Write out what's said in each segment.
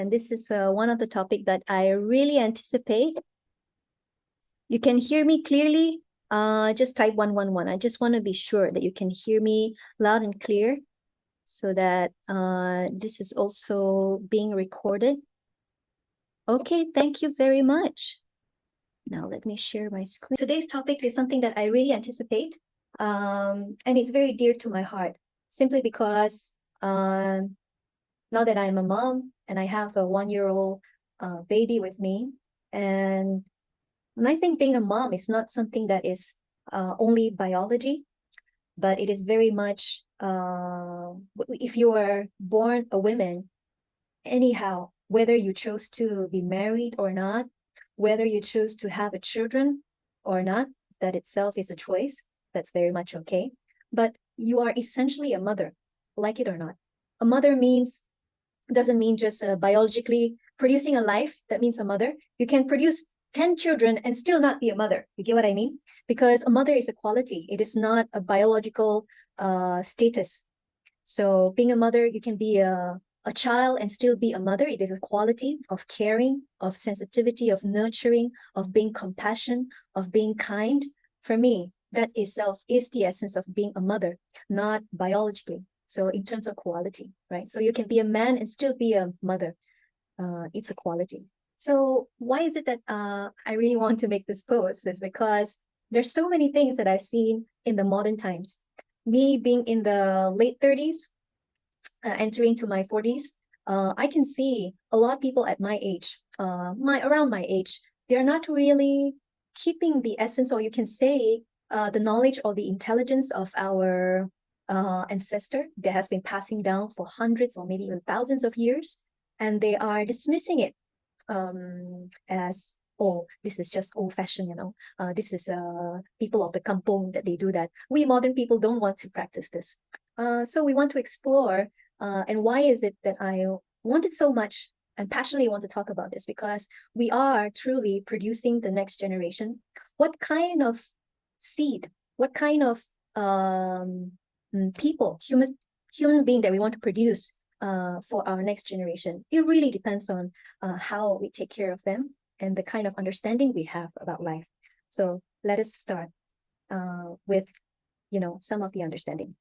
And this is one of the topic that I really anticipate. You can hear me clearly. Just type 111. I just want to be sure that you can hear me loud and clear so that this is also being recorded. Okay, thank you very much. Now let me share my screen. Today's topic is something that I really anticipate, and it's very dear to my heart, simply because now that I'm a mom and I have a 1-year-old baby with me, and I think being a mom is not something that is only biology, but it is very much, if you are born a woman, anyhow, whether you chose to be married or not, whether you choose to have a children or not, that itself is a choice. That's very much okay. But you are essentially a mother, like it or not. A mother doesn't mean just biologically producing a life. That means a mother. You can produce 10 children and still not be a mother. You get what I mean? Because a mother is a quality. It is not a biological status. So being a mother, you can be a child and still be a mother. It is a quality of caring, of sensitivity, of nurturing, of being compassionate, of being kind. For me, that itself is the essence of being a mother, not biologically. So in terms of quality, right? So you can be a man and still be a mother. It's a quality. So why is it that I really want to make this post? Is because there's so many things that I've seen in the modern times. Me being in the late 30s, entering to my 40s, I can see a lot of people at my age, around my age, they're not really keeping the essence, or you can say the knowledge or the intelligence of our ancestor that has been passing down for hundreds or maybe even thousands of years, and they are dismissing it as, oh, this is just old-fashioned, this is people of the kampong that they do that. We modern people don't want to practice this. So we want to explore, and why is it that I wanted so much and passionately want to talk about this? Because we are truly producing the next generation. What kind of seed, what kind of people, human being that we want to produce for our next generation? It really depends on how we take care of them and the kind of understanding we have about life. So let us start with, some of the understanding.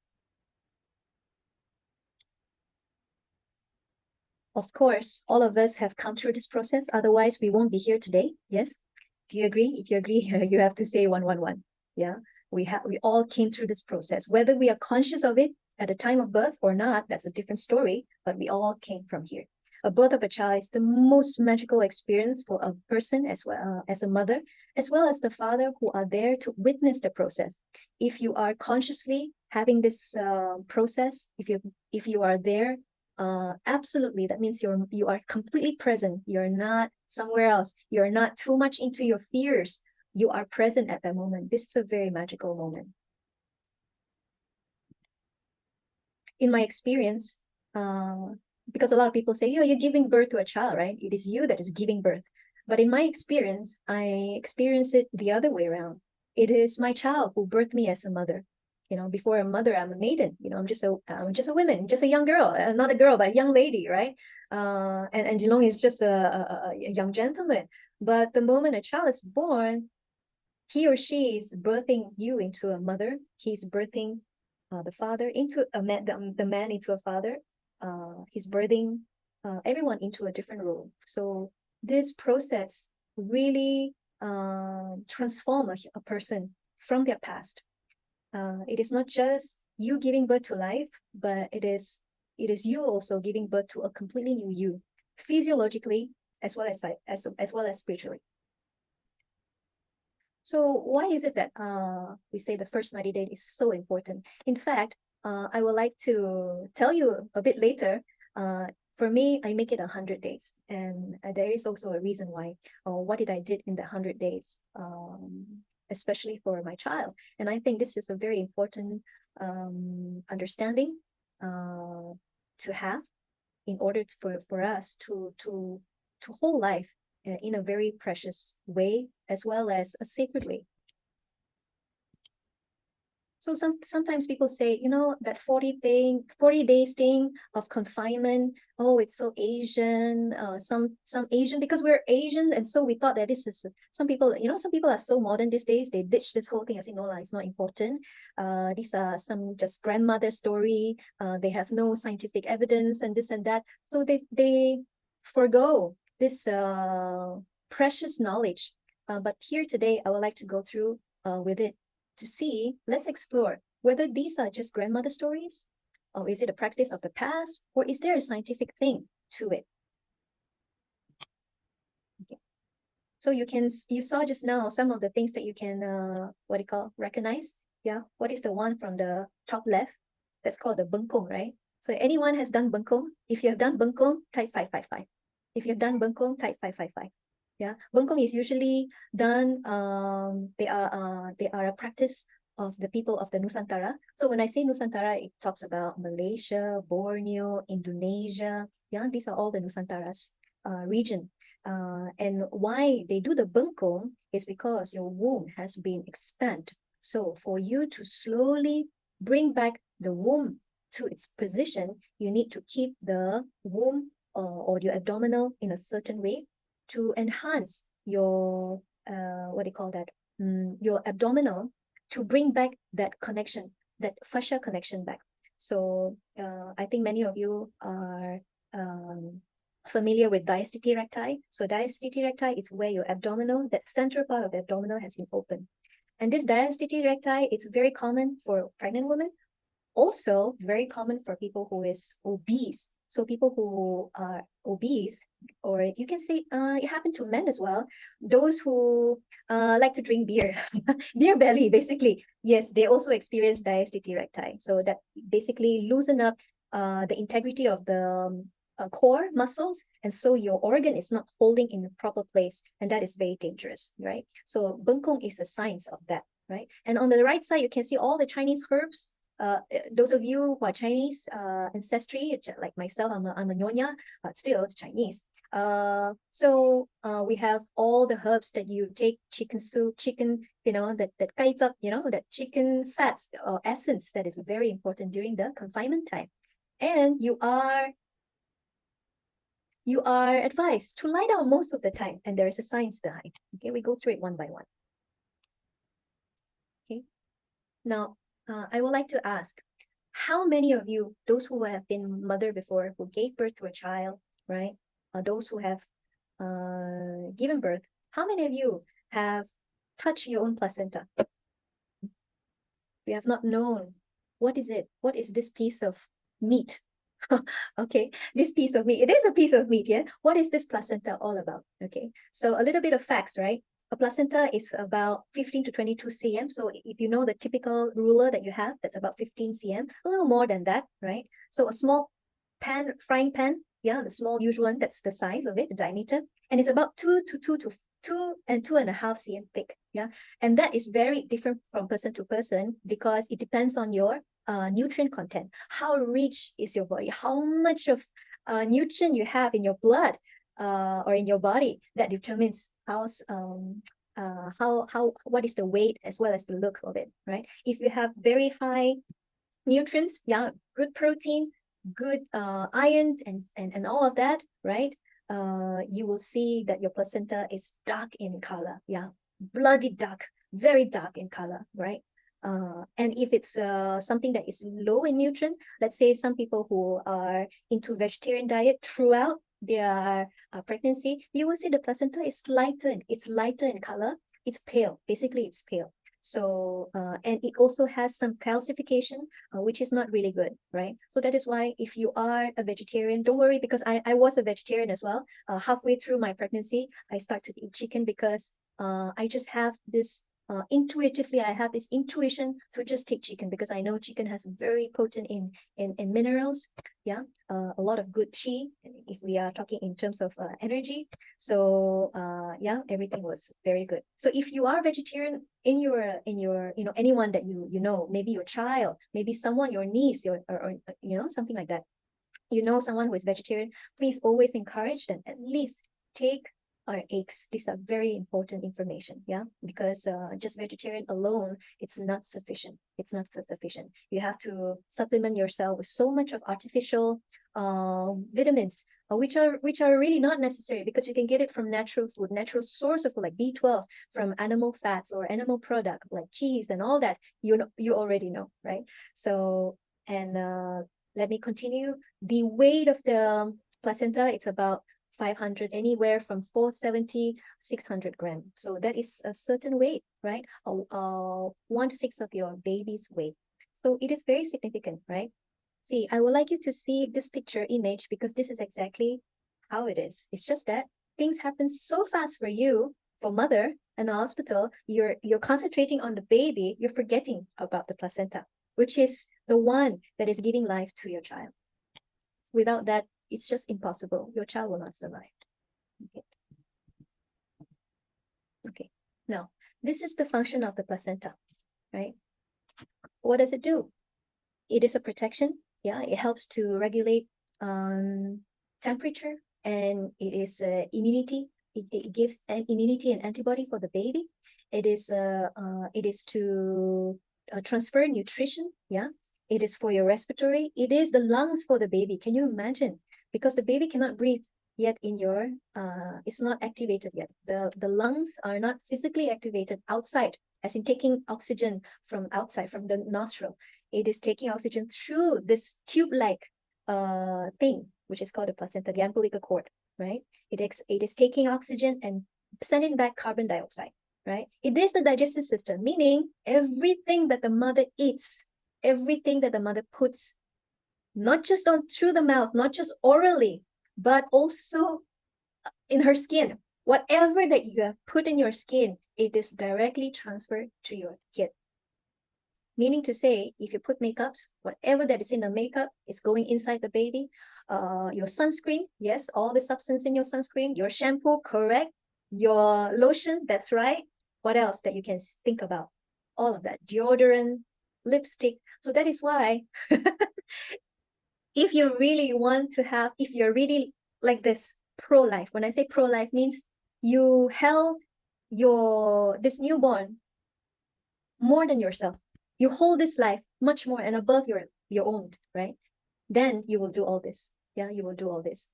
Of course, all of us have come through this process. Otherwise, we won't be here today. Yes? Do you agree? If you agree, you have to say 111. Yeah? We all came through this process. Whether we are conscious of it at the time of birth or not, that's a different story, but we all came from here. A birth of a child is the most magical experience for a person, as well as a mother, as well as the father, who are there to witness the process. If you are consciously having this process, if you are there, absolutely, that means you are completely present. You're not somewhere else. You're not too much into your fears. You are present at that moment. This is a very magical moment. In my experience, because a lot of people say, you're giving birth to a child, right? It is you that is giving birth. But in my experience, I experience it the other way around. It is my child who birthed me as a mother. Before a mother, I'm a maiden. I'm just a woman, just a young girl, not a girl, but a young lady, right? And Jinong is just a young gentleman. But the moment a child is born, he or she is birthing you into a mother. He's birthing the father into a man, the man into a father. He's birthing everyone into a different role. So this process really transform a person from their past. It is not just you giving birth to life, but it is you also giving birth to a completely new you, physiologically as well as spiritually. So why is it that we say the first 90 days is so important? In fact, I would like to tell you a bit later. For me, I make it 100 days, and there is also a reason why. What did I did in the 100 days, especially for my child? And I think this is a very important understanding to have in order for us to hold life in a very precious way, as well as a sacred way. So sometimes people say, you know, that 40 days thing of confinement. Oh, it's so Asian. Some Asian, because we're Asian, and so we thought that this is some people. You know, some people are so modern these days. They ditch this whole thing and say, no, it's not important. These are some just grandmother story. They have no scientific evidence and this and that. So they forgo this precious knowledge. But here today, I would like to go through with it to see, let's explore whether these are just grandmother stories, or is it a practice of the past, or is there a scientific thing to it? Okay. So you saw just now some of the things that you can, what do you call, recognize? Yeah. What is the one from the top left? That's called the bengkong, right? So anyone has done bengkong? If you have done bengkong, type 555. If you've done bengkong, type 555. Yeah, bengkong is usually done. They are a practice of the people of the Nusantara. So when I say Nusantara, it talks about Malaysia, Borneo, Indonesia. Yeah, these are all the Nusantaras region. And why they do the bengkong is because your womb has been expanded. So for you to slowly bring back the womb to its position, you need to keep the womb or your abdominal in a certain way to enhance your what do you call that? Your abdominal, to bring back that connection, that fascia connection back. So I think many of you are familiar with diastyti recti. So diastyti recti is where your abdominal, that central part of the abdominal, has been opened. And this diastyti recti, it's very common for pregnant women, also very common for people who is obese. So people who are obese, or you can say it happened to men as well, those who like to drink beer, beer belly, basically. Yes, they also experience diastyti recti. So that basically loosen up the integrity of the core muscles, and so your organ is not holding in the proper place, and that is very dangerous, right? So bengkong is a sign of that, right? And on the right side, you can see all the Chinese herbs. Those of you who are Chinese ancestry, like myself, I'm a Nyonya, but still it's Chinese. We have all the herbs that you take, chicken soup, chicken, that guides up, that chicken fats or essence that is very important during the confinement time. And you are advised to lie down most of the time, and there is a science behind. Okay, we go through it one by one. Okay, now I would like to ask, how many of you, those who have been mother before, who gave birth to a child, right? Those who have given birth, how many of you have touched your own placenta? You have not known. What is it? What is this piece of meat? Okay, this piece of meat. It is a piece of meat, yeah? What is this placenta all about? Okay, so a little bit of facts, right? A placenta is about 15 to 22 cm. So if you know the typical ruler that you have, that's about 15 cm, a little more than that, right? So a small pan, frying pan, yeah, the small usual one, that's the size of it, the diameter, and it's about 2 and 2.5 cm thick, yeah? And that is very different from person to person because it depends on your nutrient content. How rich is your body? How much of nutrient you have in your blood or in your body, that determines what is the weight as well as the look of it, right? If you have very high nutrients, yeah, good protein, good iron, and all of that, right? You will see that your placenta is dark in color, yeah, bloody dark, very dark in color, right? And if it's something that is low in nutrient, let's say some people who are into vegetarian diet throughout their pregnancy, you will see the placenta is lighter. It's lighter in color. It's pale. Basically, it's pale. So, and it also has some calcification, which is not really good, right? So that is why if you are a vegetarian, don't worry, because I was a vegetarian as well. Halfway through my pregnancy, I started to eat chicken because I just have this intuitively, I have this intuition to just take chicken because I know chicken has very potent in minerals. Yeah, a lot of good chi if we are talking in terms of energy. So yeah, everything was very good. So if you are vegetarian in your anyone that you know, maybe your child, maybe someone, your niece, or something like that, someone who is vegetarian, please always encourage them at least take or eggs. These are very important information, yeah, because just vegetarian alone, it's not sufficient. It's not sufficient. You have to supplement yourself with so much of artificial vitamins, which are really not necessary, because you can get it from natural food, natural source of food, like B12 from animal fats or animal product like cheese and all that. You already know, right? So, and let me continue. The weight of the placenta, it's about 500, anywhere from 470, 600 grams. So that is a certain weight, right? 1/6 of your baby's weight. So it is very significant, right? See, I would like you to see this picture image, because this is exactly how it is. It's just that things happen so fast for you, for mother in the hospital. You're concentrating on the baby. You're forgetting about the placenta, which is the one that is giving life to your child. Without that, it's just impossible. Your child will not survive. Okay. Okay. Now, this is the function of the placenta, right? What does it do? It is a protection. Yeah, it helps to regulate temperature, and it is immunity. It gives an immunity and antibody for the baby. It is to transfer nutrition. Yeah, it is for your respiratory. It is the lungs for the baby. Can you imagine? Because the baby cannot breathe yet in your it's not activated yet. The lungs are not physically activated outside, as in taking oxygen from outside, from the nostril. It is taking oxygen through this tube-like thing, which is called the placenta, the umbilical cord, right? It is taking oxygen and sending back carbon dioxide, right? It is the digestive system, meaning everything that the mother eats, everything that the mother puts, not just on through the mouth, not just orally, but also in her skin. Whatever that you have put in your skin, it is directly transferred to your kid. Meaning to say, if you put makeups, whatever that is in the makeup is going inside the baby. Your sunscreen, yes, all the substance in your sunscreen. Your shampoo, correct. Your lotion, that's right. What else that you can think about? All of that. Deodorant, lipstick. So that is why if you really want to have, if you're really like this, pro-life, when I say pro-life, means you held this newborn more than yourself. You hold this life much more and above your own, right? Then you will do all this. Yeah, you will do all this.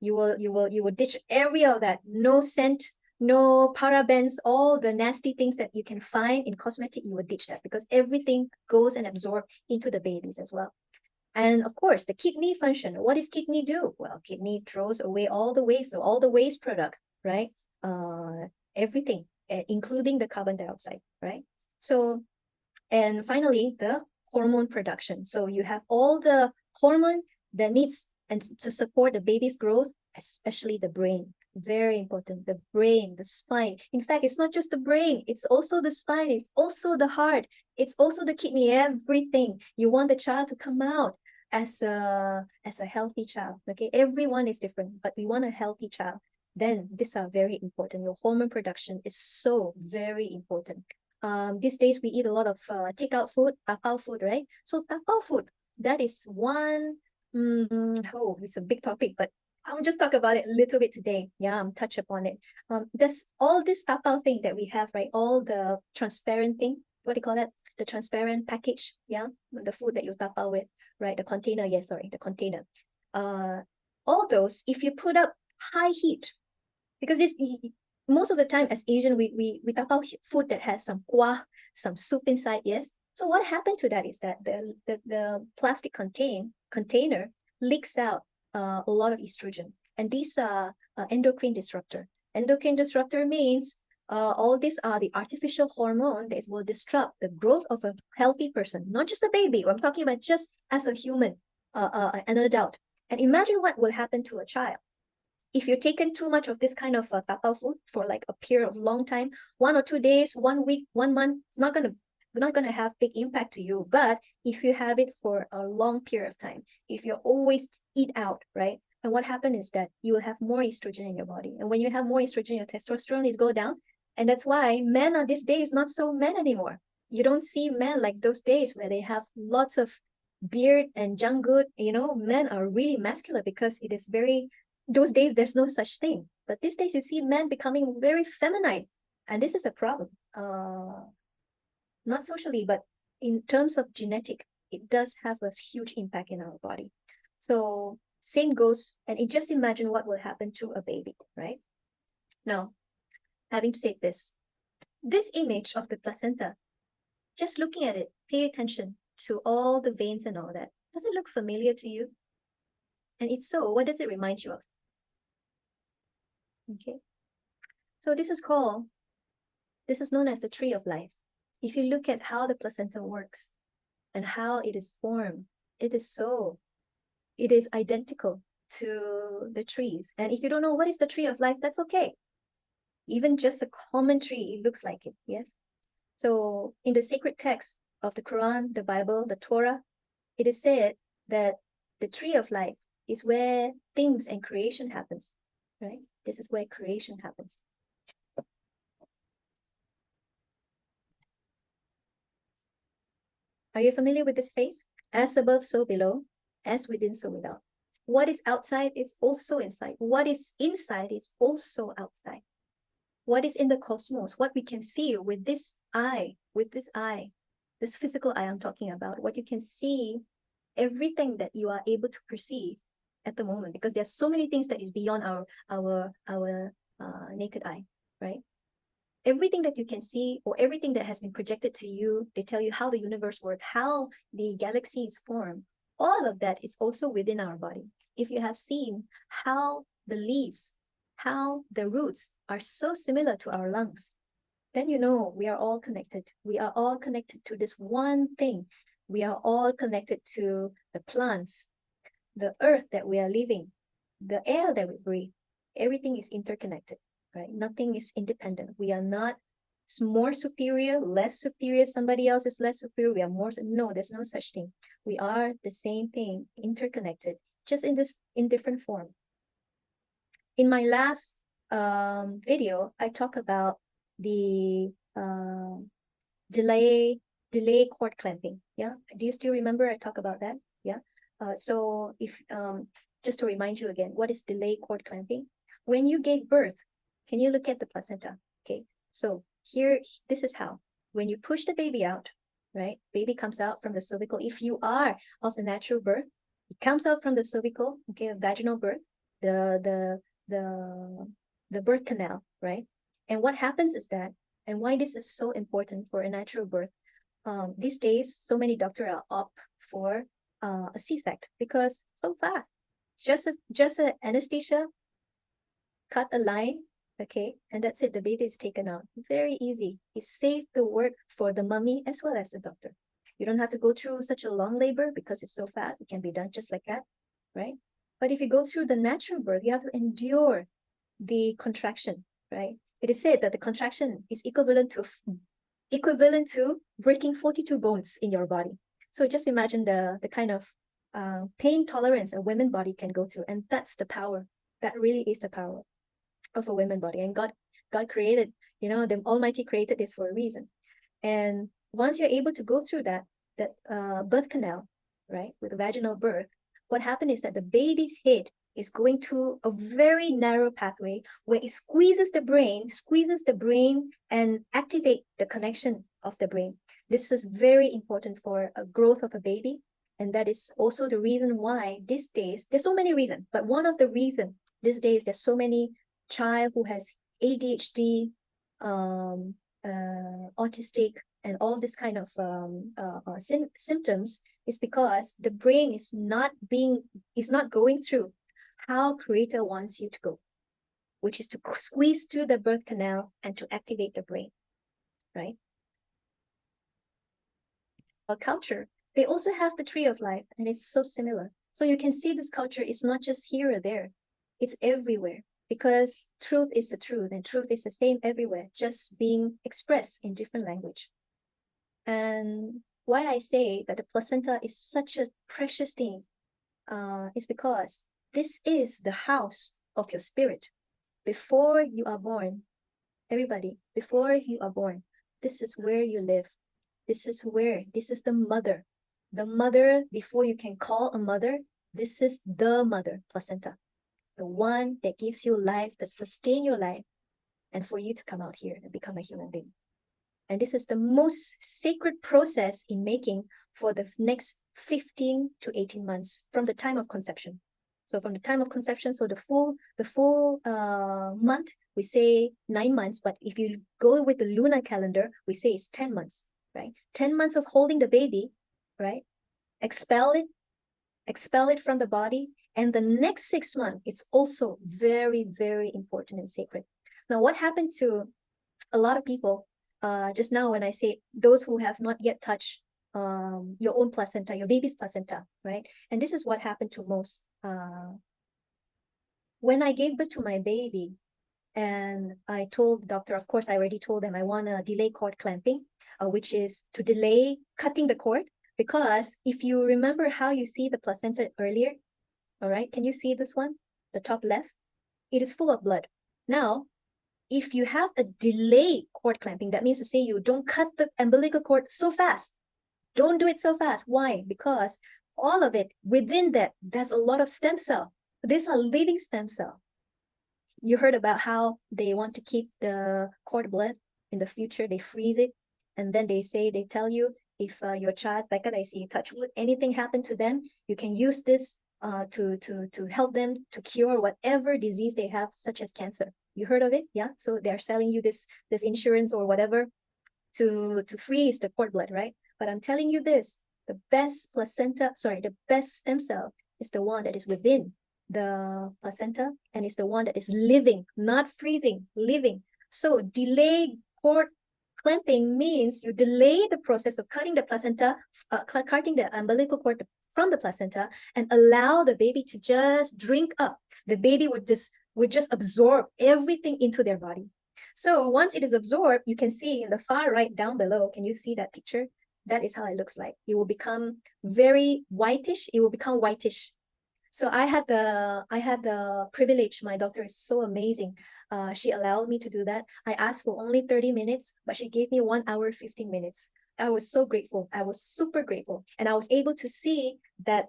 You will ditch every of that. No scent, no parabens, all the nasty things that you can find in cosmetic, you will ditch that, because everything goes and absorbs into the babies as well. And of course, the kidney function. What does kidney do? Well, kidney throws away all the waste, so all the waste product, right? Everything, including the carbon dioxide, right? So, and finally, the hormone production. So you have all the hormone that needs and to support the baby's growth, especially the brain. Very important. The brain, the spine. In fact, it's not just the brain, it's also the spine, it's also the heart, it's also the kidney, everything. You want the child to come out as a healthy child. Okay, everyone is different, but we want a healthy child. Then these are very important. Your hormone production is so very important. These days we eat a lot of takeout food, tapao food, right? So tapao food, that is one. Oh, it's a big topic, but I'll just talk about it a little bit today. Yeah, I'm touch upon it. There's all this tapao thing that we have, right? All the transparent thing. What do you call that? The transparent package. Yeah, the food that you tapao with, right? The container. Yes, sorry, the container. All those, if you put up high heat, because this most of the time as Asian, we tapao food that has some kuah, some soup inside, yes. So what happened to that is that the plastic container leaks out a lot of estrogen, and these are endocrine disruptor. Endocrine disruptor means all these are the artificial hormone that will disrupt the growth of a healthy person, not just a baby. I'm talking about just as a human, an adult. And imagine what will happen to a child if you're taken too much of this kind of tapao food for like a period of long time, 1 or 2 days, 1 week, 1 month, it's not gonna have big impact to you. But if you have it for a long period of time, if you always eat out, right? And what happens is that you will have more estrogen in your body. And when you have more estrogen, your testosterone is go down. And that's why men are these days not so men anymore. You don't see men like those days where they have lots of beard and junk good. Men are really masculine because it is very those days there's no such thing. But these days you see men becoming very feminine, and this is a problem. Not socially, but in terms of genetic, it does have a huge impact in our body. So same goes, and just imagine what will happen to a baby, right? Now, having said this image of the placenta, just looking at it, pay attention to all the veins and all that. Does it look familiar to you? And if so, what does it remind you of? Okay. So this is known as the tree of life. If you look at how the placenta works and how it is formed, it is identical to the trees. And if you don't know what is the tree of life, that's okay. Even just a common tree, it looks like it, yes? So in the sacred text of the Quran, the Bible, the Torah, it is said that the tree of life is where things and creation happens, right? This is where creation happens. Are you familiar with this phrase? As above, so below, as within, so without. What is outside is also inside. What is inside is also outside. What is in the cosmos, what we can see with this eye, this physical eye I'm talking about, what you can see, everything that you are able to perceive at the moment, because there's so many things that is beyond our naked eye, right? Everything that you can see, or everything that has been projected to you, they tell you how the universe works, how the galaxies form. All of that is also within our body. If you have seen how the leaves, how the roots are so similar to our lungs, then you know we are all connected. We are all connected to this one thing. We are all connected to the plants, the earth that we are living, the air that we breathe. Everything is interconnected, right? Nothing is independent. We are not more superior, less superior, somebody else is less superior, we are more, no, there's no such thing. We are the same thing, interconnected, just in different form. In my last video, I talk about the delay cord clamping. Yeah, do you still remember I talk about that? Yeah. So if just to remind you again, what is delay cord clamping? When you gave birth, can you look at the placenta? Okay, so here, this is how. When you push the baby out, right? Baby comes out from the cervical. If you are of a natural birth, it comes out from the cervical, okay, a vaginal birth, the birth canal, right? And what happens is that, and why this is so important for a natural birth, these days, so many doctors are opt for a C-section because so fast. Just a anesthesia, cut a line, okay, and that's it. The baby is taken out. Very easy. It saved the work for the mummy as well as the doctor. You don't have to go through such a long labor because it's so fast. It can be done just like that, right? But if you go through the natural birth, you have to endure the contraction, right? It is said that the contraction is equivalent to breaking 42 bones in your body. So just imagine the kind of pain tolerance a women body can go through, and that's the power. That really is the power of a women body. And God created, the Almighty created this for a reason. And once you're able to go through that birth canal, right, with a vaginal birth, what happened is that the baby's head is going to a very narrow pathway where it squeezes the brain and activate the connection of the brain. This is very important for a growth of a baby. And that is also the reason why these days, there's so many reasons, but one of the reasons these days, there's so many child who has ADHD, autistic, and all this kind of symptoms is because the brain is not going through how creator wants you to go, which is to squeeze through the birth canal and to activate the brain, right? Our culture, they also have the tree of life, and it's so similar. So you can see this culture is not just here or there, it's everywhere, because truth is the truth, and truth is the same everywhere, just being expressed in different language. And why I say that the placenta is such a precious thing is because this is the house of your spirit. Before you are born, everybody, before you are born, this is where you live. This is the mother. The mother, before you can call a mother, this is the mother, placenta. the one that gives you life, that sustain your life, and for you to come out here and become a human being. And this is the most sacred process in making for the next 15 to 18 months from the time of conception. So from the time of conception, so the full month, we say 9 months, but if you go with the lunar calendar, we say it's 10 months, right? 10 months of holding the baby, right? Expel it from the body. And the next 6 months, it's also very, very important and sacred. Now, what happened to a lot of people just now when I say those who have not yet touched your own placenta, your baby's placenta, right? And this is what happened to most. When I gave birth to my baby, and I told the doctor, of course, I already told them I want to delay cord clamping, which is to delay cutting the cord. Because if you remember how you see the placenta earlier, all right, can you see this one, the top left? It is full of blood. Now, if you have a delay cord clamping, that means to say you don't cut the umbilical cord so fast. Don't do it so fast. Why? Because all of it within that, there's a lot of stem cell. These are living stem cell. You heard about how they want to keep the cord blood in the future. They freeze it, and then they tell you if your child, like I see, touch wood, anything happened to them, you can use this to help them to cure whatever disease they have, such as cancer. You heard of it? Yeah. So they're selling you this insurance or whatever to freeze the cord blood, right? But I'm telling you this, the best stem cell is the one that is within the placenta, and is the one that is living, not freezing, living. So delayed cord clamping means you delay the process of cutting the placenta, cutting the umbilical cord from the placenta, and allow the baby to just drink up. The baby would just absorb everything into their body. So once it is absorbed, you can see in the far right down below, can you see that picture? That is how it looks like. It will become very whitish. It will become whitish. So I had the privilege. My doctor is so amazing. She allowed me to do that. I asked for only 30 minutes, but she gave me 1 hour, 15 minutes. I was so grateful. I was super grateful. And I was able to see that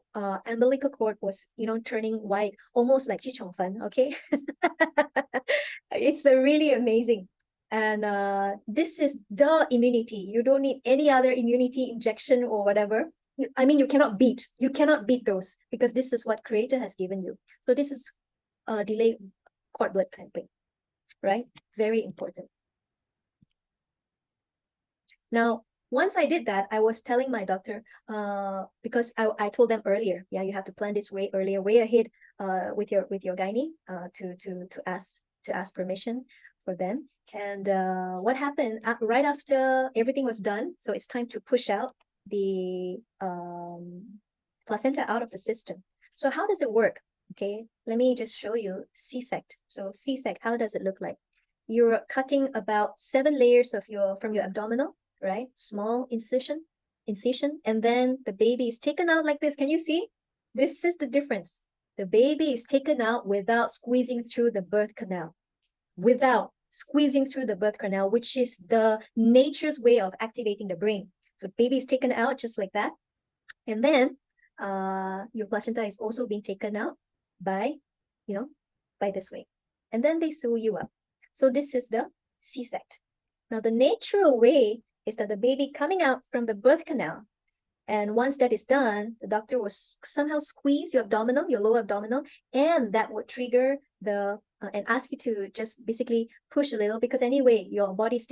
umbilical cord was, turning white, almost like chichongfan, okay? It's really amazing. And this is the immunity. You don't need any other immunity injection or whatever. I mean, you cannot beat those, because this is what Creator has given you. So this is delayed cord blood clamping, right? Very important. Now, once I did that, I was telling my doctor, because I told them earlier, yeah, you have to plan this way earlier, way ahead, with your gynae, to ask permission for them. And what happened right after everything was done? So it's time to push out the placenta out of the system. So how does it work? Okay, let me just show you C-sect. So C-sect, how does it look like? You're cutting about 7 layers from your abdominal, right? Small incision, and then the baby is taken out like this. Can you see? This is the difference. The baby is taken out without squeezing through the birth canal. Without squeezing through the birth canal, which is the nature's way of activating the brain. So baby is taken out just like that. And then your placenta is also being taken out by this way. And then they sew you up. So this is the C-sect. Now the natural way is that the baby coming out from the birth canal, and once that is done, the doctor will somehow squeeze your lower abdominal, and that would trigger and ask you to just basically push a little, because anyway, your body is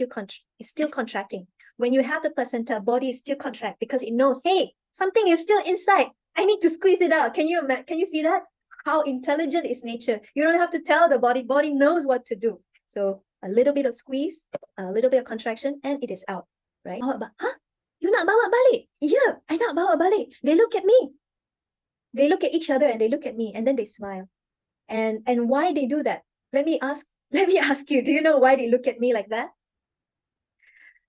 still contracting. When you have the placenta, body is still contract because it knows, hey, something is still inside. I need to squeeze it out. Can you see that? How intelligent is nature? You don't have to tell the body. Body knows what to do. So a little bit of squeeze, a little bit of contraction, and it is out, right? Huh? You nak bawa balik? Yeah, I nak bawa balik. They look at me. They look at each other and they look at me, and then they smile. And why they do that? Let me ask you, do you know why they look at me like that?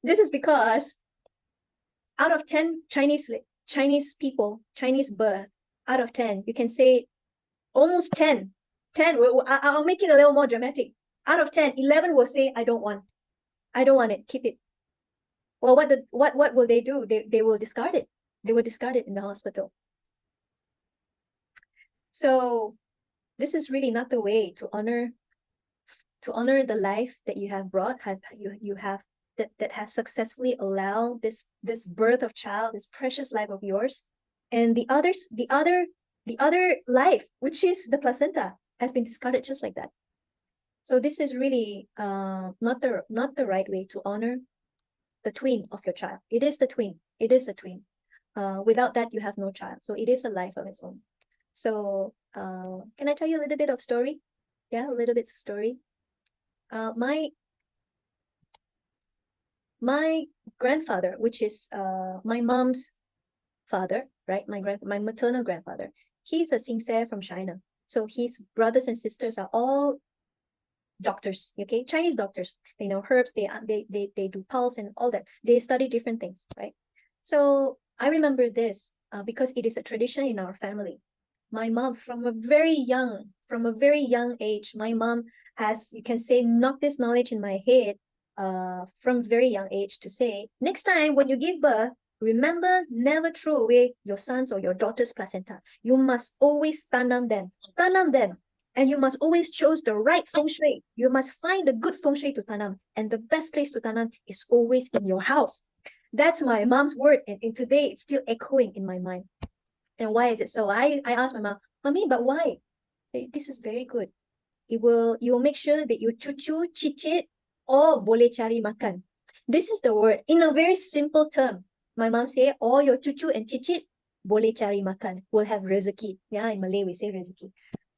This is because out of 10 Chinese people, Chinese birth, out of 10, you can say almost 10. I'll make it a little more dramatic. Out of 10, 11 will say, I don't want it, keep it. Well, what will they do? They will discard it. They will discard it in the hospital. So This is really not the way to honor the life that you have brought, you have that has successfully allowed this birth of child, this precious life of yours, and the other life, which is the placenta, has been discarded just like that. So this is really not the right way to honor the twin of your child. It is the twin. It is a twin. Without that, you have no child. So it is a life of its own. So can I tell you a little bit of story? Yeah, a little bit of story. My grandfather, which is my mom's father, right? My maternal grandfather. He's a Singsay from China. So his brothers and sisters are all doctors, okay? Chinese doctors. They know herbs, they do pulse and all that. They study different things, right? So I remember this because it is a tradition in our family. My mom, from a very young age, my mom has, you can say, knocked this knowledge in my head from very young age to say, next time when you give birth, remember, never throw away your son's or your daughter's placenta. You must always tanam them, and you must always choose the right feng shui. You must find a good feng shui to tanam, and the best place to tanam is always in your house. That's my mom's word, and today it's still echoing in my mind. And why is it so? I asked my mom, Mommy, but why? Say, this is very good. You will make sure that your cucu, cicit, or boleh cari makan. This is the word in a very simple term. My mom say, all your cucu and cicit boleh cari makan, will have rezeki. Yeah, in Malay we say rezeki.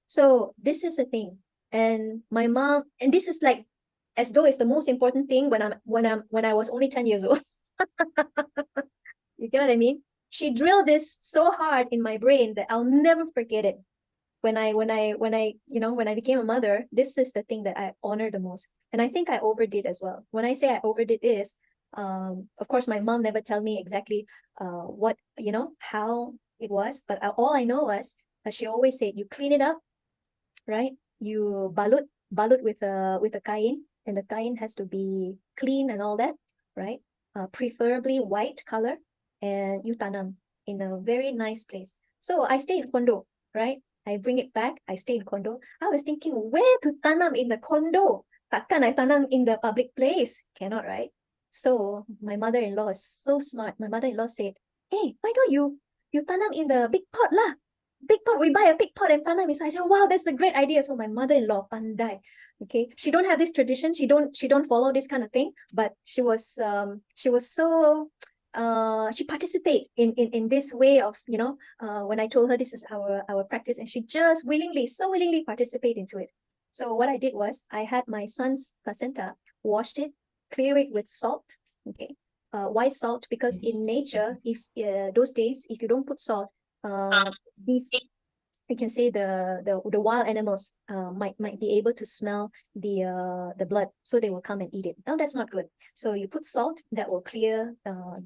So this is the thing. And my mom, and this is like as though it's the most important thing when I was only 10 years old. You get what I mean? She drilled this so hard in my brain that I'll never forget it. When I became a mother, this is the thing that I honor the most. And I think I overdid as well. When I say I overdid is, of course, my mom never tell me exactly what, how it was, but all I know was she always said, you clean it up, right? You balut with a kain, and the kain has to be clean and all that, right? Preferably white color, and you tanam in a very nice place. So I stay in condo, right? I bring it back. I stay in condo. I was thinking where to tanam in the condo. Takkan I tanam in the public place? Cannot, right? So my mother-in-law is so smart. My mother-in-law said, "Hey, why don't you tanam in the big pot lah? Big pot, we buy a big pot and tanam inside." I said, wow, that's a great idea. So my mother-in-law, pandai, okay, she don't have this tradition, she don't follow this kind of thing, but she was so she participate in this way of, when I told her this is our practice, and she just so willingly participate into it. So what I did was I had my son's placenta, washed it, clear it with salt, okay. Why salt? Because in nature, if those days, if you don't put salt, these, you can say, the wild animals might be able to smell the blood, so they will come and eat it. Now that's not good. So you put salt, that will clear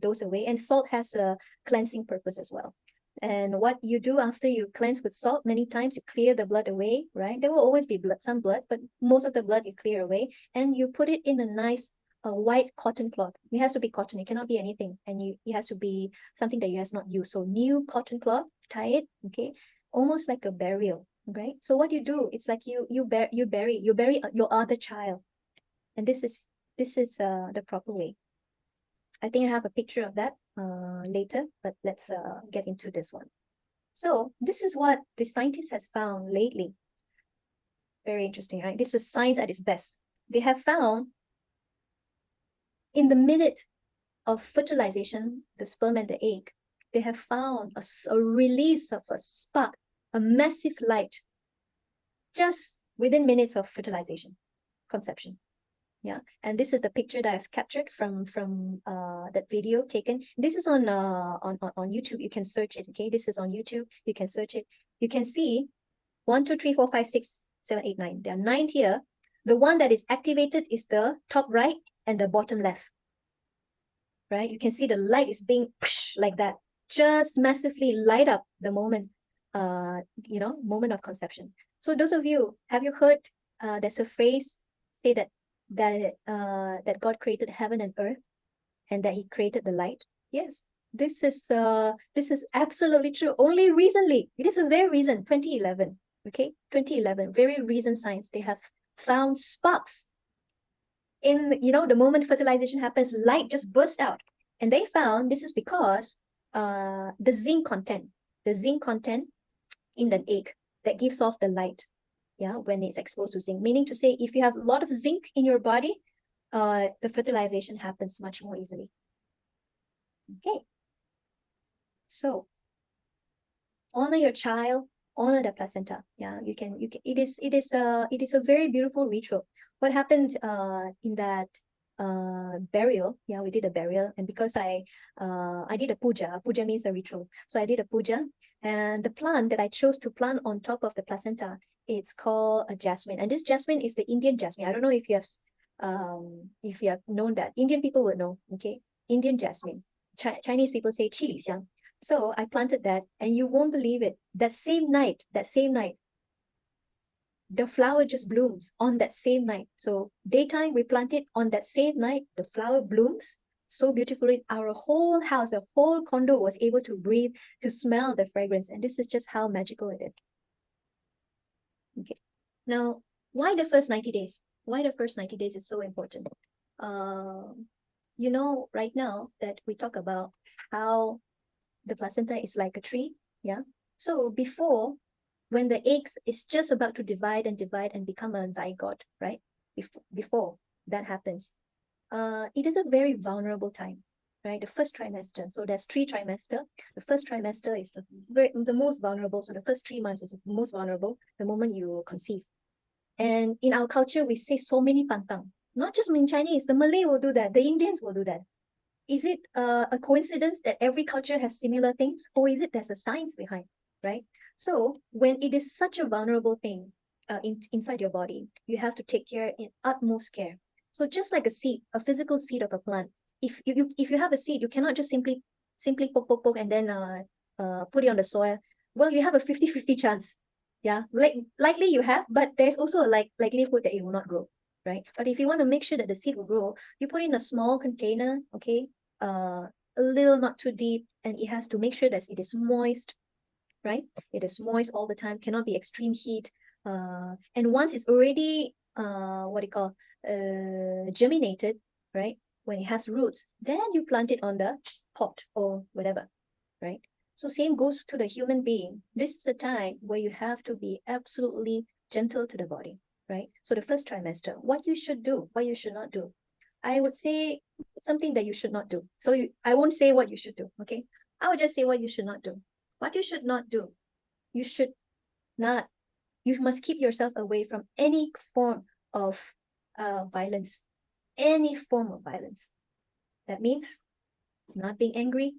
those away, and salt has a cleansing purpose as well. And what you do after you cleanse with salt, many times you clear the blood away, right? There will always be some blood, but most of the blood you clear away, and you put it in a nice white cotton cloth. It has to be cotton. It cannot be anything, and it has to be something that you has not used. So new cotton cloth, tie it, okay, almost like a burial, right? So what you do, it's like you bury your other child, and this is the proper way. I think I have a picture of that later, but let's get into this one. So this is what the scientist has found lately. Very interesting, right? This is science at its best. They have found in the minute of fertilization, the sperm and the egg, they have found a release of a spark, a massive light, just within minutes of fertilization, conception. Yeah, and this is the picture that is captured from that video taken. This is on YouTube. You can search it. Okay, this is on YouTube. You can search it. You can see 1, 2, 3, 4, 5, 6, 7, 8, 9. There are 9 here. The one that is activated is the top right and the bottom left. Right, you can see the light is being like that, just massively light up the moment, moment of conception. So those of you, have you heard there's a phrase say that God created heaven and earth, and that He created the light? Yes, this is absolutely true. Only recently, it is a very recent 2011. Okay, 2011, very recent science. They have found sparks in, the moment fertilization happens, light just bursts out. And they found this is because the zinc content in the egg that gives off the light, when it's exposed to zinc. Meaning to say, if you have a lot of zinc in your body, the fertilization happens much more easily. Okay. So honor your child, honor the placenta. You can it is a very beautiful ritual. What happened in that burial, we did a burial, and because I did a puja. Puja means a ritual. So I did a puja, and the plant that I chose to plant on top of the placenta, it's called a jasmine. And this jasmine is the Indian jasmine. I don't know if you have known that. Indian people would know, okay? Indian jasmine. Chinese people say qi li xiang. So I planted that, and you won't believe it. That same night, the flower just blooms on that same night. So daytime, we plant it. On that same night, the flower blooms so beautifully. Our whole house, the whole condo was able to breathe, to smell the fragrance. And this is just how magical it is. Okay. Now, why the first 90 days? Why the first 90 days is so important? Right now that we talk about how the placenta is like a tree. So before, when the eggs is just about to divide and become a zygote, right? Before that happens, it is a very vulnerable time, right? The first trimester. So there's 3 trimester. The first trimester is the most vulnerable. So the first 3 months is the most vulnerable, the moment you conceive. And in our culture, we say so many pantang. Not just in Chinese, the Malay will do that, the Indians will do that. Is it a coincidence that every culture has similar things, or is it there's a science behind, right? So when it is such a vulnerable thing inside your body, you have to take care in utmost care. So just like a seed, a physical seed of a plant, if you have a seed, you cannot just simply poke and then put it on the soil. Well, you have a 50-50 chance. Likely you have, but there's also a likelihood that it will not grow, right? But if you want to make sure that the seed will grow, you put in a small container, okay, a little not too deep, and it has to make sure that it is moist, right? It is moist all the time, cannot be extreme heat. And once it's already germinated, right? When it has roots, then you plant it on the pot or whatever, right? So same goes to the human being. This is a time where you have to be absolutely gentle to the body, right? So the first trimester, what you should do, what you should not do. I would say something that you should not do. So I won't say what you should do, okay? I would just say what you should not do. What you should not do, you must keep yourself away from any form of violence, any form of violence. That means not being angry,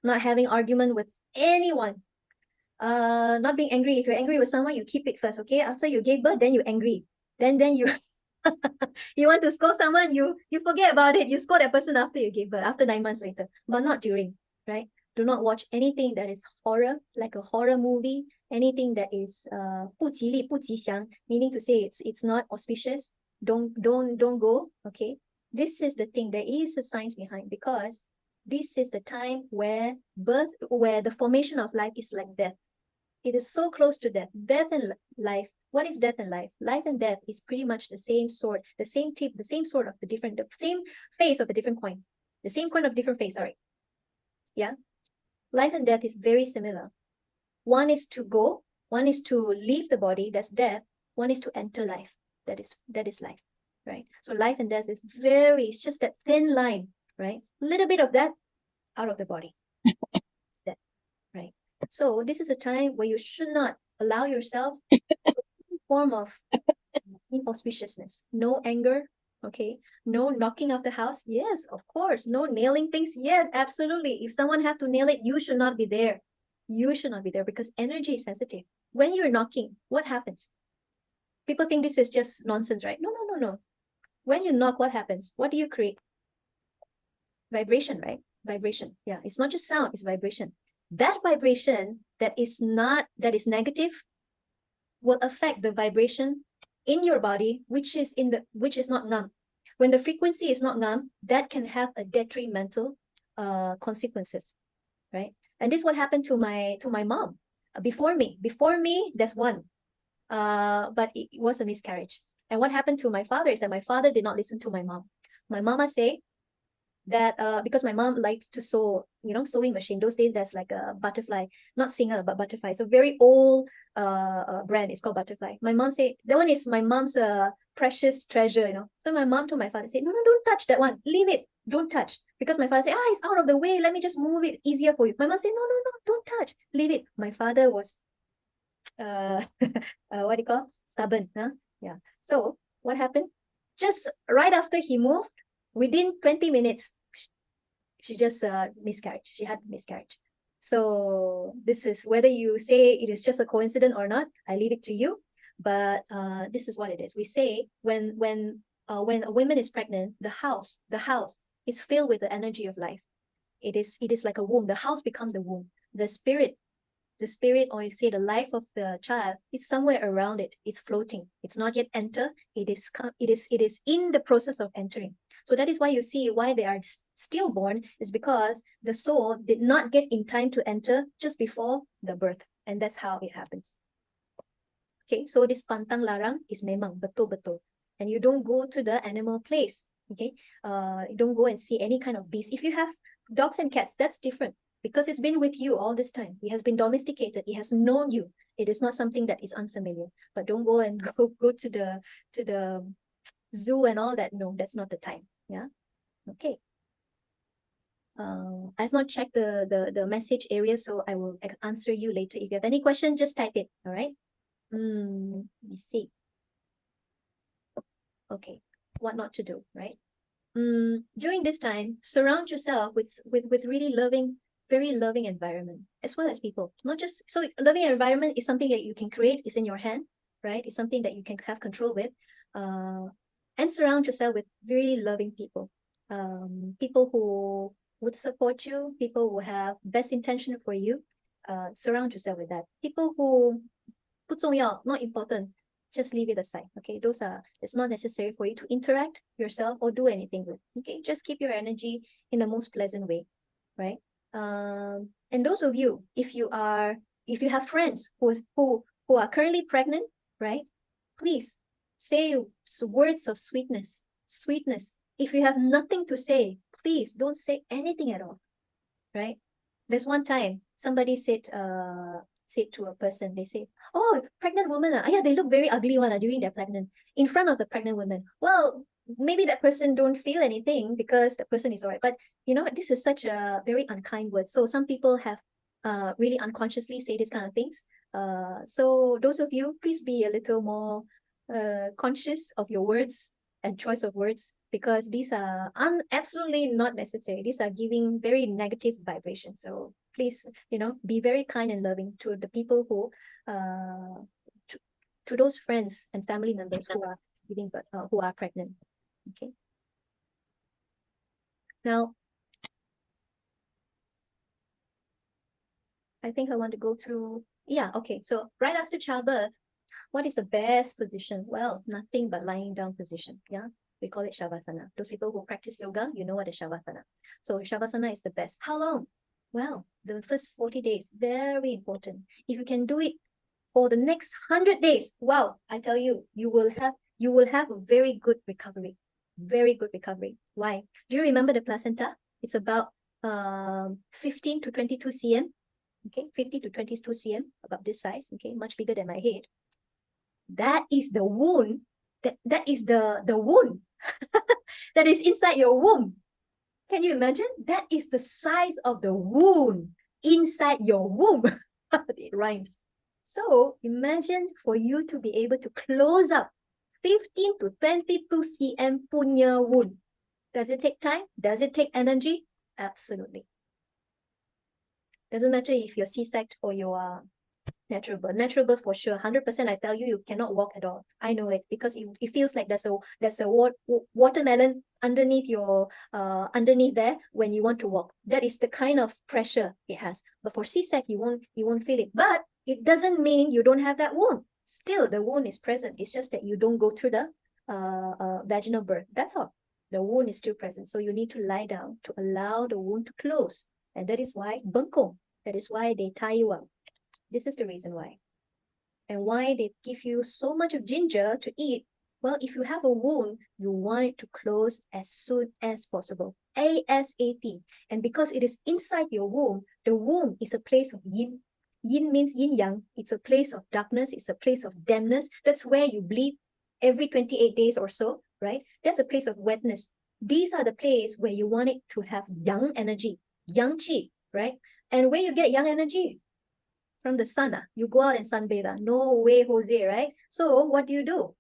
not having argument with anyone, not being angry. If you're angry with someone, you keep it first, okay? After you gave birth, then you're angry. Then you you want to scold someone, you forget about it. You scold that person after you gave birth, after 9 months later, but not during, right? Do not watch anything that is horror, like a horror movie, anything that is 不吉利,不吉祥, meaning to say it's not auspicious. Don't go, okay? This is the thing. There is a science behind, because this is the time where the formation of life is like death. It is so close to death. Death and life. What is death and life? Life and death is pretty much the same sort, the same tip, the same sort of the same face of a different coin. The same coin of different face, sorry. Yeah. Life and death is very similar. One is to go, one is to leave the body, that's death. One is to enter life. That is life, right? So life and death is it's just that thin line, right? A little bit of that out of the body. Death, right? So this is a time where you should not allow yourself any form of inauspiciousness. No anger, okay? No knocking of the house. Yes, of course. No nailing things. Yes, absolutely. If someone have to nail it, you should not be there. You should not be there, because energy is sensitive. When you're knocking, what happens? People think this is just nonsense, right? No. When you knock, what happens? What do you create? Vibration, right? Vibration. Yeah, it's not just sound, it's vibration. That vibration that is negative will affect the vibration in your body, which is not numb. When the frequency is not numb, that can have a detrimental consequences, right? And this is what happened to my mom. before me, there's one. But it was a miscarriage. And what happened to my father is that my father did not listen to my mom. My mama say that because my mom likes to sew, sewing machine. Those days there's like a butterfly, not Singer, but butterfly. It's a very old brand. It's called Butterfly. My mom said that one is my mom's precious treasure. So my mom told my father, say, no, don't touch that one. Leave it. Don't touch. Because my father said, it's out of the way. Let me just move it easier for you. My mom said, no, don't touch. Leave it. My father was what do you call? Stubborn, huh? Yeah. So what happened? Just right after he moved, within 20 minutes, she just miscarriage. She had miscarriage. So this is whether you say it is just a coincidence or not, I leave it to you. But this is what it is. We say when a woman is pregnant, the house is filled with the energy of life. It is like a womb. The house becomes the womb. The spirit, or you say the life of the child, is somewhere around it. It's floating. It's not yet entered. It is in the process of entering. So that is why you see why they are stillborn, is because the soul did not get in time to enter just before the birth. And that's how it happens. Okay, so this pantang larang is memang betul-betul. And you don't go to the animal place. Okay, you don't go and see any kind of beast. If you have dogs and cats, that's different, because it's been with you all this time. It has been domesticated. It has known you. It is not something that is unfamiliar. But don't go and go to the zoo and all that. No, that's not the time. Yeah. Okay. I've not checked the message area, so I will answer you later. If you have any question, just type it. All right. Let me see. Okay. What not to do, right? During this time, surround yourself with really loving, very loving environment, as well as people. Not just so loving environment is something that you can create, it's in your hand, right? It's something that you can have control with. And surround yourself with really loving people. People who would support you, people who have best intention for you. Surround yourself with that. People who 不重要, not important, just leave it aside. Okay, it's not necessary for you to interact yourself or do anything with. Okay, just keep your energy in the most pleasant way, right? And those of you, if you have friends who are currently pregnant, right? Please say words of sweetness. If you have nothing to say, please don't say anything at all, right? There's one time somebody said to a person, they say, oh, pregnant woman, yeah, they look very ugly during they're pregnant, in front of the pregnant woman. Well, maybe that person don't feel anything because the person is all right. But this is such a very unkind word. So some people have really unconsciously say these kind of things. So those of you, please be a little more conscious of your words and choice of words, because these are absolutely not necessary. These are giving very negative vibrations. So please, be very kind and loving to the people who, to those friends and family members who are giving birth, who are pregnant. Okay. Now, I think I want to go through. Yeah. Okay. So right after childbirth, what is the best position? Well, nothing but lying down position. Yeah. We call it Shavasana. Those people who practice yoga, you know what is Shavasana. So Shavasana is the best. How long? Well, the first 40 days, very important. If you can do it for the next 100 days, wow, I tell you, you will have a very good recovery. Very good recovery. Why? Do you remember the placenta? It's about 15 to 22 cm. Okay, 50 to 22 cm, about this size. Okay, much bigger than my head. That is the wound. That is the wound that is inside your womb. Can you imagine? That is the size of the wound inside your womb. It rhymes. So imagine for you to be able to close up 15 to 22 cm punya wound. Does it take time? Does it take energy? Absolutely. Doesn't matter if you're C-sect or you are natural birth. Natural birth for sure. 100%, I tell you, you cannot walk at all. I know it, because it feels like there's a watermelon underneath underneath there when you want to walk. That is the kind of pressure it has. But for C-sec, you won't feel it. But it doesn't mean you don't have that wound. Still, the wound is present. It's just that you don't go through the vaginal birth. That's all. The wound is still present. So you need to lie down to allow the wound to close. And that is why bengkong. That is why they tie you up. This is the reason why. And why they give you so much of ginger to eat. Well, if you have a wound, you want it to close as soon as possible, ASAP. And because it is inside your womb, the womb is a place of yin. Yin means yin yang. It's a place of darkness. It's a place of dampness. That's where you bleed every 28 days or so, right? That's a place of wetness. These are the place where you want it to have yang energy, yang qi, right? And where you get yang energy? From the sun. You go out and sunbathe. No way, Jose, right? So what do? You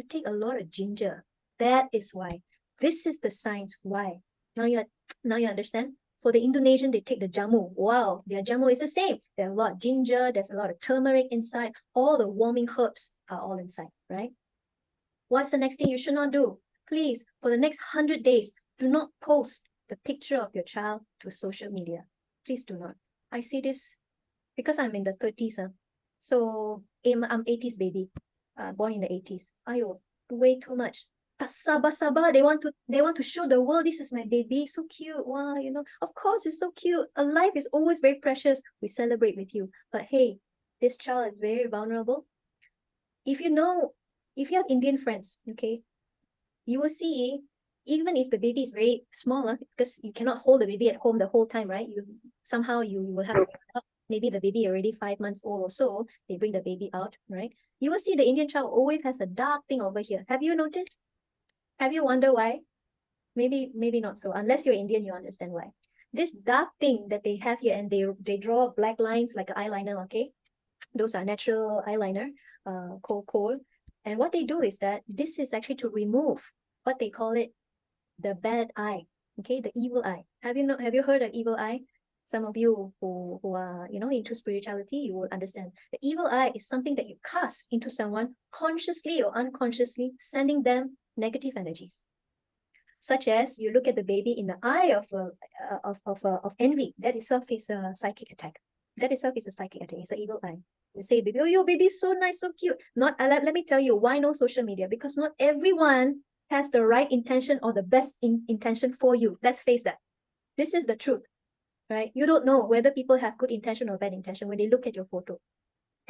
take a lot of ginger. That is why. This is the science why. Now you understand? For the Indonesian, they take the jamu. Wow, their jamu is the same. There's a lot of ginger, there's a lot of turmeric inside. All the warming herbs are all inside, right? What's the next thing you should not do? Please, for the next 100 days, do not post the picture of your child to social media. Please do not. I see this because I'm in the 30s. So I'm 80s baby, born in the 80s. Ayo, way too much. Sabar. They want to show the world, this is my baby, so cute. Wow, of course it's so cute. A life is always very precious. We celebrate with you. But hey, this child is very vulnerable. If you have Indian friends, okay, you will see, even if the baby is very small, because you cannot hold the baby at home the whole time, right? You will have maybe the baby already 5 months old or so, they bring the baby out, right? You will see the Indian child always has a dark thing over here. Have you noticed? Have you wondered why? Maybe not so. Unless you're Indian, you understand why. This dark thing that they have here, and they draw black lines like an eyeliner, okay? Those are natural eyeliner, coal. And what they do is that this is actually to remove what they call it the bad eye, okay? The evil eye. Have you heard of evil eye? Some of you who are into spirituality, you will understand. The evil eye is something that you cast into someone consciously or unconsciously, sending them negative energies. Such as you look at the baby in the eye of envy. That itself is a psychic attack. It's an evil eye. You say, baby, oh, your baby is so nice, so cute. Let me tell you why no social media. Because not everyone has the right intention or the best intention for you. Let's face that. This is the truth, right? You don't know whether people have good intention or bad intention when they look at your photo.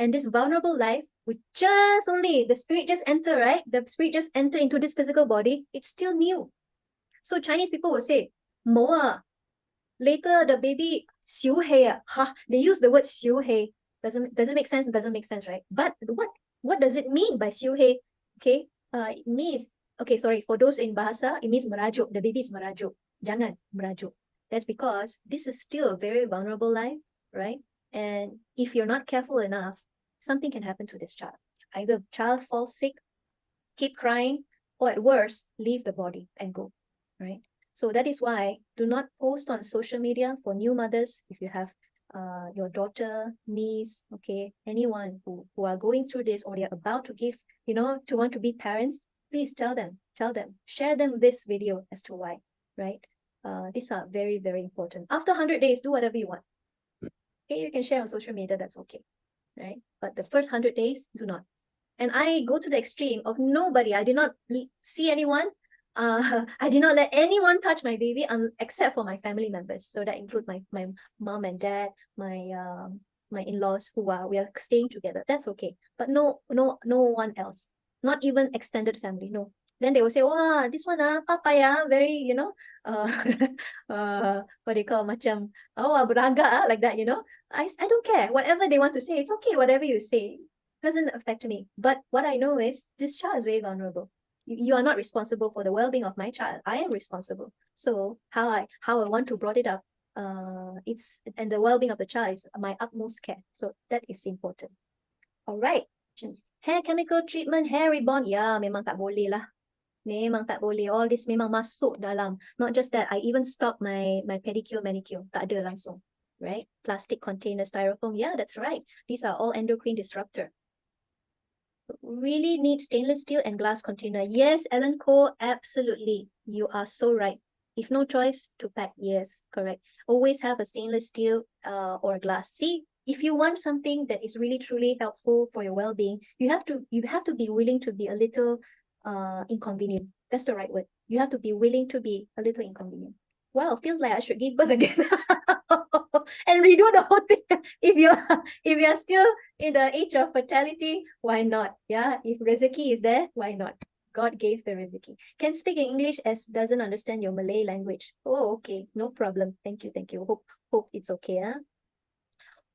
And this vulnerable life, the spirit just enter, right? The spirit just enter into this physical body. It's still new. So Chinese people will say, Moa, later the baby xiu hei. They use the word xiu hei. Doesn't make sense, right? But what does it mean by xiu hei? Okay, it means, okay, sorry, for those in Bahasa, it means merajuk. The baby is merajuk. Jangan merajuk. That's because this is still a very vulnerable life, right? And if you're not careful enough, something can happen to this child. Either child falls sick, keep crying, or at worst, leave the body and go, right? So that is why do not post on social media for new mothers. If you have your daughter, niece, okay, anyone who are going through this, or they're about to give, to want to be parents, please tell them, share them this video as to why, right? These are very, very important. After 100 days, do whatever you want. Okay, you can share on social media, that's okay, right? But the first 100 days, do not. And I go to the extreme of nobody. I did not see anyone. I did not let anyone touch my baby except for my family members. So that includes my mom and dad, my in-laws we are staying together. That's okay. But no one else. Not even extended family. No. Then they will say, "Wow, this one papa very what do you call macam beraga like that, I don't care. Whatever they want to say, it's okay. Whatever you say doesn't affect me. But what I know is this child is very vulnerable. You are not responsible for the well-being of my child. I am responsible. So how I want to brought it up, and the well-being of the child is my utmost care. So that is important. All right. Hair chemical treatment, hair reborn, memang tak boleh lah. Memang tak boleh. All this memang masuk dalam. Not just that, I even stopped my pedicure, manicure. Tak ada langsung. Right? Plastic container, styrofoam. Yeah, that's right. These are all endocrine disruptor. Really need stainless steel and glass container. Yes, Ellen Co, absolutely. You are so right. If no choice, to pack. Yes, correct. Always have a stainless steel or a glass. See, if you want something that is really truly helpful for your well-being, you have to be willing to be a little inconvenient. That's the right word. You have to be willing to be a little inconvenient. Wow, feels like I should give birth again. and redo the whole thing. If you're still in the age of fertility, why not? Yeah, if rezeki is there, why not? God gave the rezeki. Can speak in English as doesn't understand your Malay language. Oh, okay, no problem. Thank you, thank you. Hope it's okay. Huh?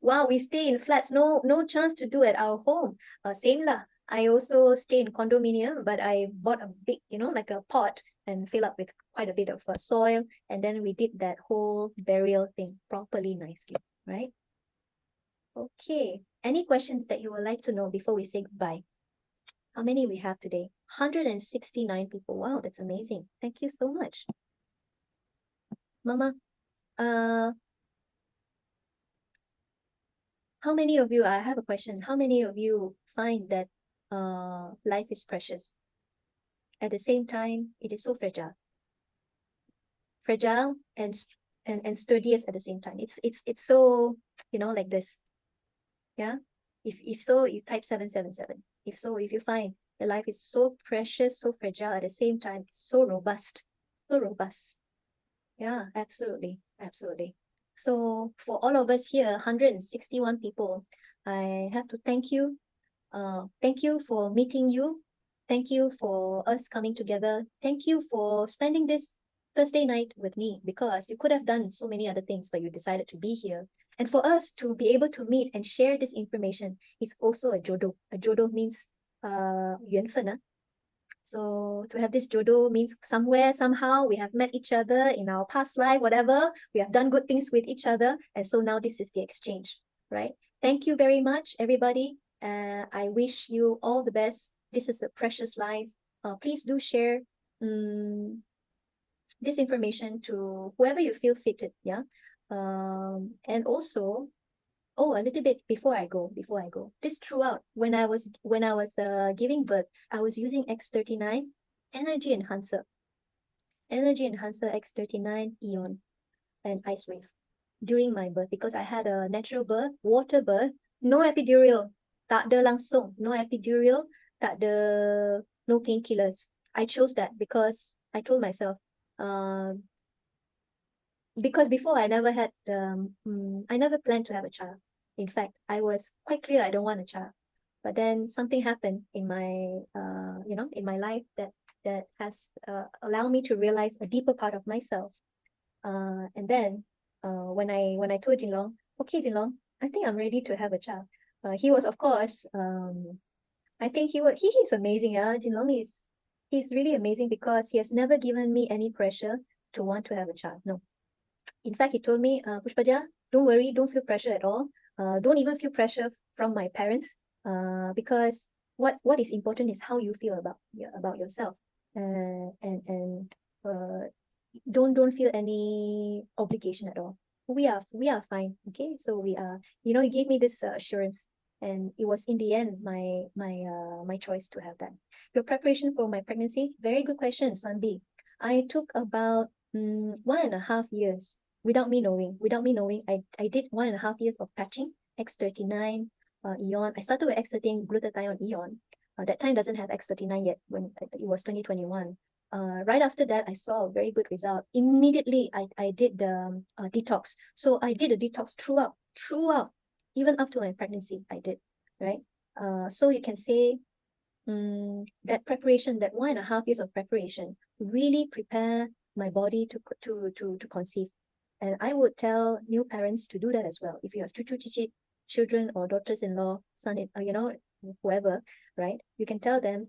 Wow, we stay in flats. No chance to do at our home. Same lah. I also stay in condominium, but I bought a big, like a pot and fill up with quite a bit of soil, and then we did that whole burial thing properly, nicely, right? Okay. Any questions that you would like to know before we say goodbye? How many we have today? 169 people. Wow, that's amazing. Thank you so much. Mama, how many of you, I have a question. How many of you find that life is precious? At the same time, it is so fragile. Fragile and sturdiest at the same time. It's so, like this. Yeah. If so, you type 777. If so, if you find the life is so precious, so fragile at the same time, it's so robust. So robust. Yeah, absolutely. Absolutely. So for all of us here, 161 people, I have to thank you. Thank you for meeting you. Thank you for us coming together. Thank you for spending this Thursday night with me, because you could have done so many other things, but you decided to be here. And for us to be able to meet and share this information, it's also a jodoh. A jodoh means 缘分. So to have this jodoh means somewhere, somehow, we have met each other in our past life, whatever. We have done good things with each other. And so now this is the exchange, right? Thank you very much, everybody. I wish you all the best. This is a precious life. Please do share this information to whoever you feel fitted, yeah? And also, oh, a little bit before I go, this throughout, when I was giving birth, I was using X39 energy enhancer X39 Eon and Ice Wave during my birth, because I had a natural birth, water birth, no epidural, tak ada langsung, no epidural, tak ada, no painkillers. I chose that because I told myself, because before I never had, I never planned to have a child. In fact, I was quite clear I don't want a child. But then something happened in my, in my life that has allowed me to realize a deeper part of myself. And then when I told Jinlong, okay, Jinlong, I think I'm ready to have a child. He was, of course, I think he's amazing. Jinlong he's really amazing, because he has never given me any pressure to want to have a child. No. In fact, he told me, Puspaja, don't worry, don't feel pressure at all. Don't even feel pressure from my parents, because what is important is how you feel about yourself, and don't feel any obligation at all. We are fine, okay? So we are, he gave me this assurance, and it was in the end my choice to have that. Your preparation for my pregnancy, very good question, Swanbi. I took about 1.5 years without me knowing. I did 1.5 years of patching X39 Eon. I started with X13 glutathione Eon. That time doesn't have X39 yet, when it was 2021. Right after that, I saw a very good result. Immediately, I did the detox. So I did a detox throughout, even up to my pregnancy, I did, right? So you can say that preparation, that 1.5 years of preparation, really prepare my body to conceive. And I would tell new parents to do that as well. If you have cucu-cicit children or daughters-in-law, son, whoever, right? You can tell them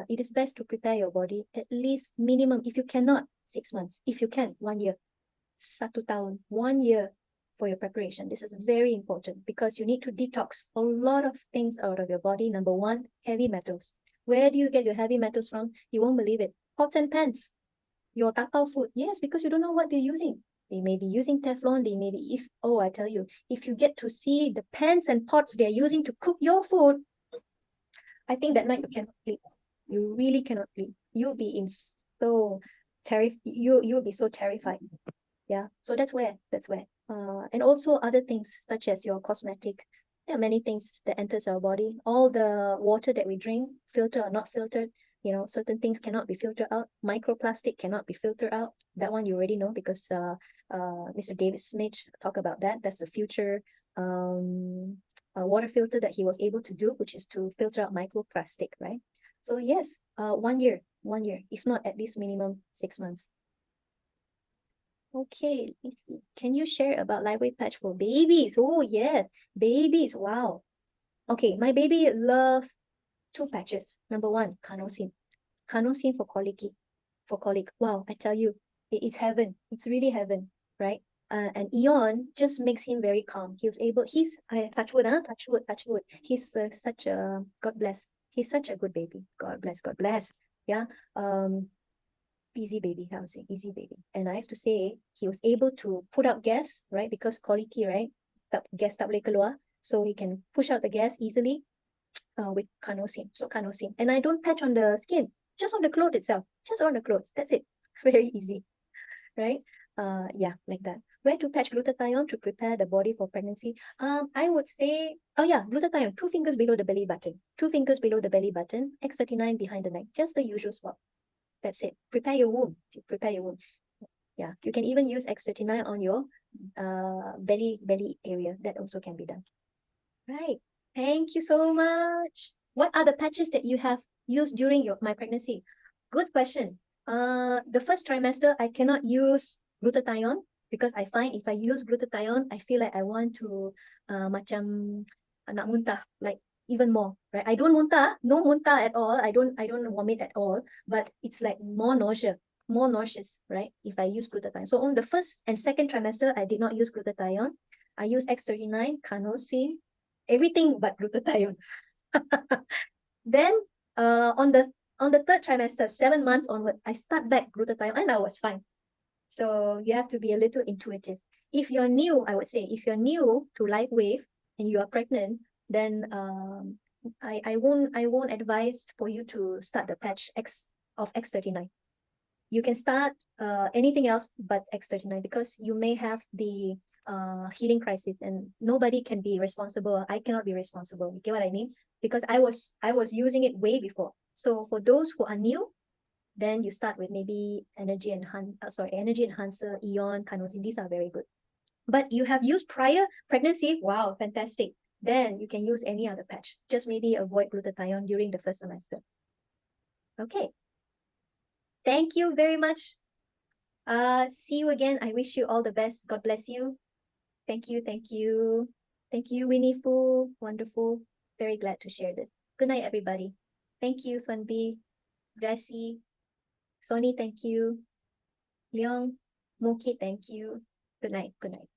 it is best to prepare your body at least minimum, if you cannot, 6 months. If you can, 1 year. 1 tahun, 1 year for your preparation. This is very important, because you need to detox a lot of things out of your body. Number one, heavy metals. Where do you get your heavy metals from? You won't believe it. Pots and pans. Your tapao food. Yes, because you don't know what they're using. They may be using Teflon. They may be, I tell you, if you get to see the pans and pots they're using to cook your food, I think that night you cannot sleep. You really cannot sleep. You'll be you'll be so terrified. Yeah, so that's where. And also other things such as your cosmetic. There are many things that enters our body. All the water that we drink, filtered or not filtered, certain things cannot be filtered out. Microplastic cannot be filtered out. That one you already know because Mr. David Smith talked about that. That's the future water filter that he was able to do, which is to filter out microplastic, right? So yes, 1 year, if not at least minimum 6 months. Okay, let me see. Can you share about lightweight patch for babies? Oh yes, babies. Wow. Okay, my baby love 2 patches. Number 1, carnosine. Carnosine for colicky. For colic. Wow, I tell you, it's heaven. It's really heaven, right? And Eon just makes him very calm. I touch wood, touch wood, touch wood. He's such a, God bless. He's such a good baby. God bless, God bless. Yeah. Easy baby, I would say, easy baby. And I have to say, he was able to put out gas, right? Because colicky, right? Gas tak boleh keluar. So he can push out the gas easily with carnosine. So carnosine. And I don't patch on the skin, just on the clothes itself. Just on the clothes. That's it. Very easy, right? Yeah, like that. Where to patch glutathione to prepare the body for pregnancy? I would say, oh yeah, glutathione, 2 fingers below the belly button. 2 fingers below the belly button, X39 behind the neck. Just the usual spot. That's it. Prepare your womb. Prepare your womb. Yeah, you can even use X39 on your belly area. That also can be done. Right. Thank you so much. What are the patches that you have used during my pregnancy? Good question. The first trimester, I cannot use glutathione because I find if I use glutathione, I feel like I want to macam nak muntah, like even more, right? I don't muntah, no muntah at all. I don't vomit at all, but it's like more nauseous, right? If I use glutathione. So on the first and second trimester, I did not use glutathione. I use X39, carnosine, everything but glutathione. Then on the third trimester, 7 months onward, I start back glutathione and I was fine. So you have to be a little intuitive. If you're new, I would say, if you're new to LifeWave and you are pregnant, then I won't advise for you to start the patch of X39. You can start anything else but X39 because you may have the healing crisis and nobody can be responsible. I cannot be responsible. You get what I mean? Because I was using it way before. So for those who are new, then you start with maybe energy enhancer, Eon, carnosine. These are very good. But you have used prior pregnancy. Wow, fantastic. Then you can use any other patch. Just maybe avoid glutathione during the first semester. Okay. Thank you very much. See you again. I wish you all the best. God bless you. Thank you, thank you. Thank you, Winnie Fu. Wonderful. Very glad to share this. Good night, everybody. Thank you, Swanbi, Gracie, Sony, thank you. Leong, Moki, thank you. Good night, good night.